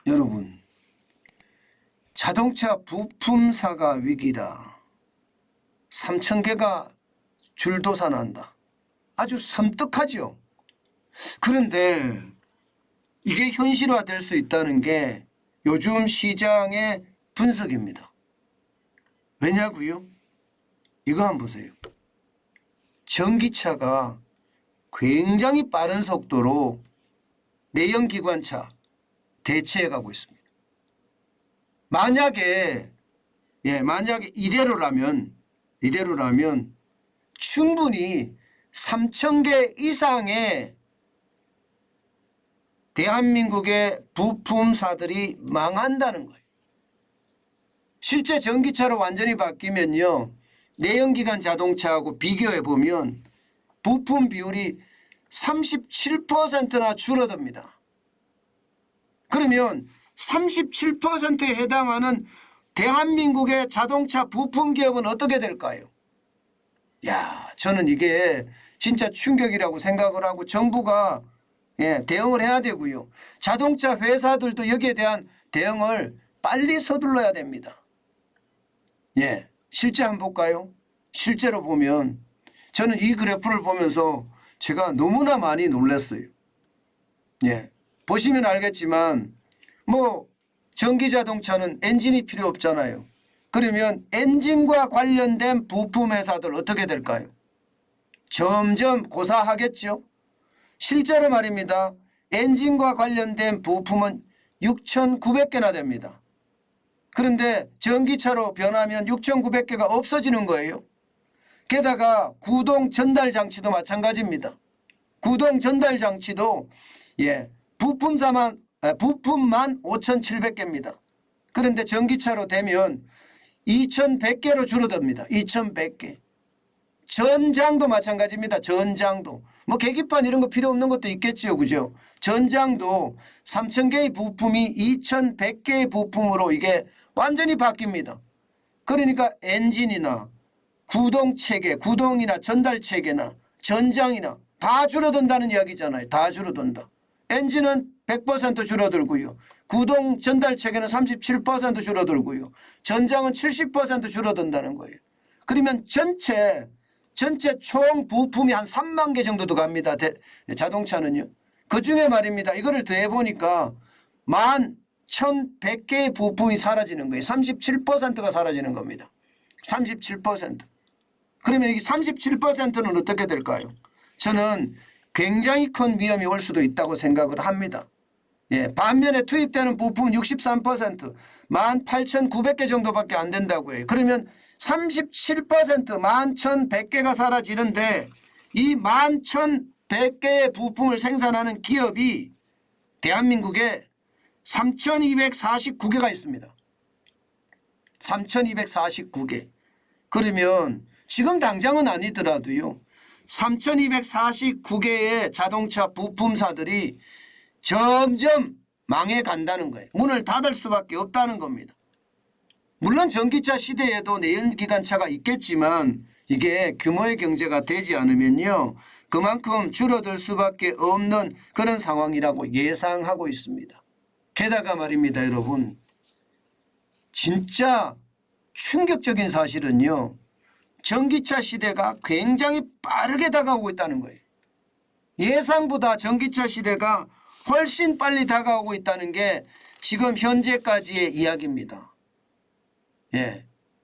여러분, 자동차 부품사가 위기라. 3,000개가 줄도산한다. 아주 섬뜩하죠. 그런데 이게 현실화될 수 있다는 게 요즘 시장의 분석입니다. 왜냐고요? 이거 한번 보세요. 전기차가 굉장히 빠른 속도로 내연기관차 대체해 가고 있습니다. 만약에 이대로라면 충분히 3,000개 이상의 대한민국의 부품사들이 망한다는 거예요. 실제 전기차로 완전히 바뀌면요, 내연기관 자동차하고 비교해 보면 부품 비율이 37%나 줄어듭니다. 그러면 37%에 해당하는 대한민국의 자동차 부품 기업은 어떻게 될까요? 저는 이게 진짜 충격이라고 생각을 하고 정부가 대응을 해야 되고요. 자동차 회사들도 여기에 대한 대응을 빨리 서둘러야 됩니다. 실제 한번 볼까요? 실제로 보면 저는 이 그래프를 보면서 제가 너무나 많이 놀랐어요. 보시면 알겠지만 전기자동차는 엔진이 필요 없잖아요. 그러면 엔진과 관련된 부품 회사들 어떻게 될까요? 점점 고사하겠죠. 실제로 말입니다. 엔진과 관련된 부품은 6,900개나 됩니다. 그런데 전기차로 변하면 6,900개가 없어지는 거예요. 게다가 구동 전달 장치도 마찬가지입니다. 구동 전달 장치도 부품만 5,700개입니다. 그런데 전기차로 되면 2,100개로 줄어듭니다. 2,100개. 전장도 마찬가지입니다. 전장도. 계기판 이런 거 필요 없는 것도 있겠지요. 그죠? 전장도 3,000개의 부품이 2,100개의 부품으로 이게 완전히 바뀝니다. 그러니까 엔진이나 구동체계, 구동이나 전달체계나 전장이나 다 줄어든다는 이야기잖아요. 다 줄어든다. 엔진은 100% 줄어들고요. 구동 전달체계는 37% 줄어들고요. 전장은 70% 줄어든다는 거예요. 그러면 전체 총 부품이 한 3만 개 정도도 갑니다. 자동차는요. 그중에 말입니다. 이거를 더해보니까 11,100개의 부품이 사라지는 거예요. 37%가 사라지는 겁니다. 37%. 그러면 이 37%는 어떻게 될까요? 저는 굉장히 큰 위험이 올 수도 있다고 생각을 합니다. 반면에 투입되는 부품은 63%, 18,900개 정도밖에 안 된다고 해요. 그러면 37% 11,100개가 사라지는데 이 11,100개의 부품을 생산하는 기업이 대한민국에 3,249개가 있습니다. 3,249개. 그러면 지금 당장은 아니더라도요. 3,249개의 자동차 부품사들이 점점 망해간다는 거예요. 문을 닫을 수밖에 없다는 겁니다. 물론 전기차 시대에도 내연기관차가 있겠지만 이게 규모의 경제가 되지 않으면요. 그만큼 줄어들 수밖에 없는 그런 상황이라고 예상하고 있습니다. 게다가 말입니다. 여러분. 진짜 충격적인 사실은요. 전기차 시대가 굉장히 빠르게 다가오고 있다는 거예요. 예상보다 전기차 시대가 훨씬 빨리 다가오고 있다는 게 지금 현재까지의 이야기입니다.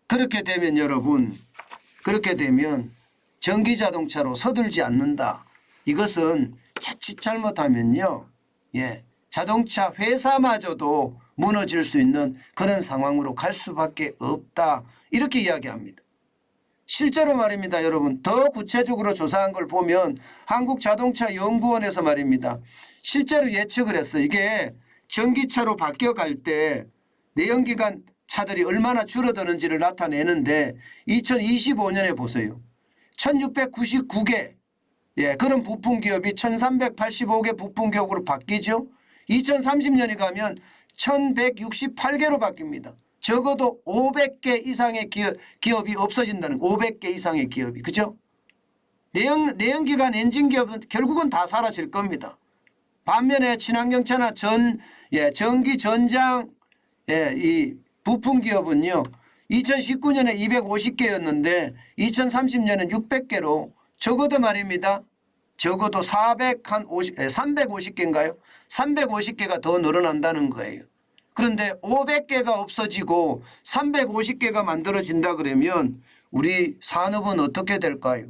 그렇게 되면 여러분, 그렇게 되면 전기자동차로 서둘지 않는다. 이것은 자칫 잘못하면요. 자동차 회사마저도 무너질 수 있는 그런 상황으로 갈 수밖에 없다. 이렇게 이야기합니다. 실제로 말입니다. 여러분 더 구체적으로 조사한 걸 보면 한국자동차연구원에서 말입니다. 실제로 예측을 했어요. 이게 전기차로 바뀌어갈 때 내연기관 차들이 얼마나 줄어드는지를 나타내는데 2025년에 보세요. 1699개 그런 부품기업이 1385개 부품기업으로 바뀌죠. 2030년이 가면 1168개로 바뀝니다. 적어도 500개 이상의 기업이 없어진다는 500개 이상의 기업이. 그죠? 내연기관 엔진 기업은 결국은 다 사라질 겁니다. 반면에 친환경차나 전기 전장 이 부품 기업은요. 2019년에 250개였는데 2030년엔 600개로 적어도 말입니다. 적어도 350개인가요? 350개가 더 늘어난다는 거예요. 그런데 500개가 없어지고 350개가 만들어진다 그러면 우리 산업은 어떻게 될까요?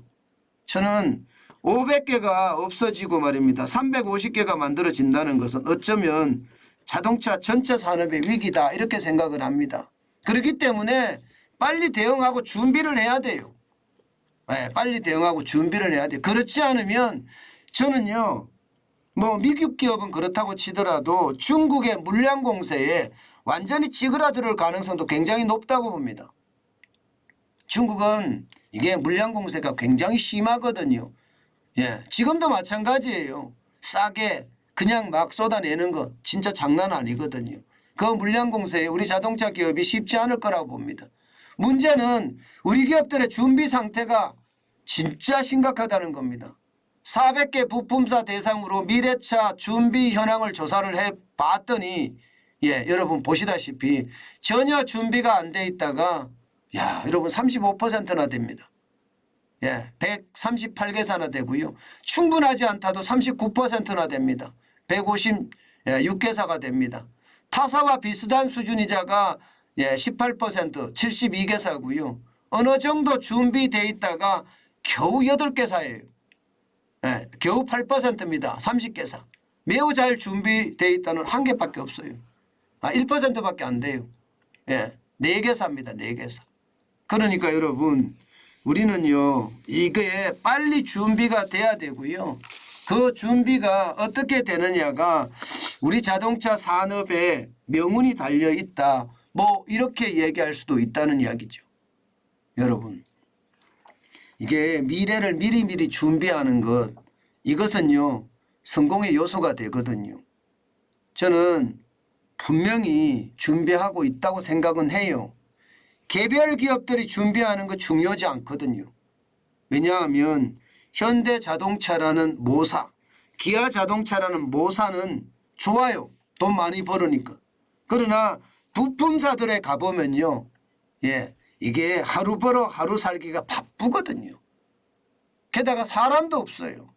저는 500개가 없어지고 말입니다. 350개가 만들어진다는 것은 어쩌면 자동차 전체 산업의 위기다 이렇게 생각을 합니다. 그렇기 때문에 빨리 대응하고 준비를 해야 돼요. 네, 빨리 대응하고 준비를 해야 돼요. 그렇지 않으면 저는요. 뭐 미국 기업은 그렇다고 치더라도 중국의 물량 공세에 완전히 찌그러들 가능성도 굉장히 높다고 봅니다. 중국은 이게 물량 공세가 굉장히 심하거든요. 예, 지금도 마찬가지예요. 싸게 그냥 막 쏟아내는 거 진짜 장난 아니거든요. 그 물량 공세에 우리 자동차 기업이 쉽지 않을 거라고 봅니다. 문제는 우리 기업들의 준비 상태가 진짜 심각하다는 겁니다. 400개 부품사 대상으로 미래차 준비 현황을 조사를 해봤더니 여러분 보시다시피 전혀 준비가 안 돼 있다가 여러분 35%나 됩니다. 138개사나 되고요. 충분하지 않다도 39%나 됩니다. 156개사가 됩니다. 타사와 비슷한 수준이자가 18% 72개사고요. 어느 정도 준비되어 있다가 겨우 8개사예요. 겨우 8%입니다. 30개사. 매우 잘 준비되어 있다는 한 개밖에 없어요. 1%밖에 안 돼요. 4개사입니다. 4개사. 그러니까 여러분 우리는요. 이게 빨리 준비가 돼야 되고요. 그 준비가 어떻게 되느냐가 우리 자동차 산업에 명운이 달려 있다. 뭐 이렇게 얘기할 수도 있다는 이야기죠. 여러분. 이게 미래를 미리미리 준비하는 것 이것은요. 성공의 요소가 되거든요. 저는 분명히 준비하고 있다고 생각은 해요. 개별 기업들이 준비하는 거 중요하지 않거든요. 왜냐하면 현대자동차라는 모사, 기아자동차라는 모사는 좋아요. 돈 많이 벌으니까. 그러나 부품사들에 가보면요. 이게 하루 벌어 하루 살기가 바쁘거든요. 게다가 사람도 없어요.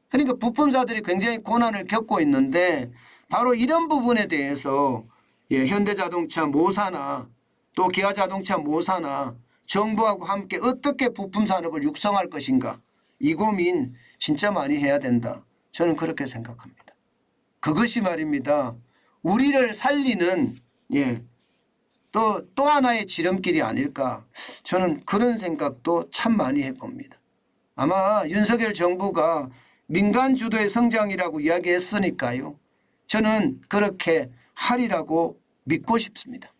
그러니까 부품사들이 굉장히 고난을 겪고 있는데 바로 이런 부분에 대해서 현대자동차 모사나 또 기아자동차 모사나 정부하고 함께 어떻게 부품산업을 육성할 것인가 이 고민 진짜 많이 해야 된다. 저는 그렇게 생각합니다. 그것이 말입니다. 우리를 살리는 또 하나의 지름길이 아닐까. 저는 그런 생각도 참 많이 해봅니다. 아마 윤석열 정부가 민간 주도의 성장이라고 이야기했으니까요. 저는 그렇게 하리라고 믿고 싶습니다.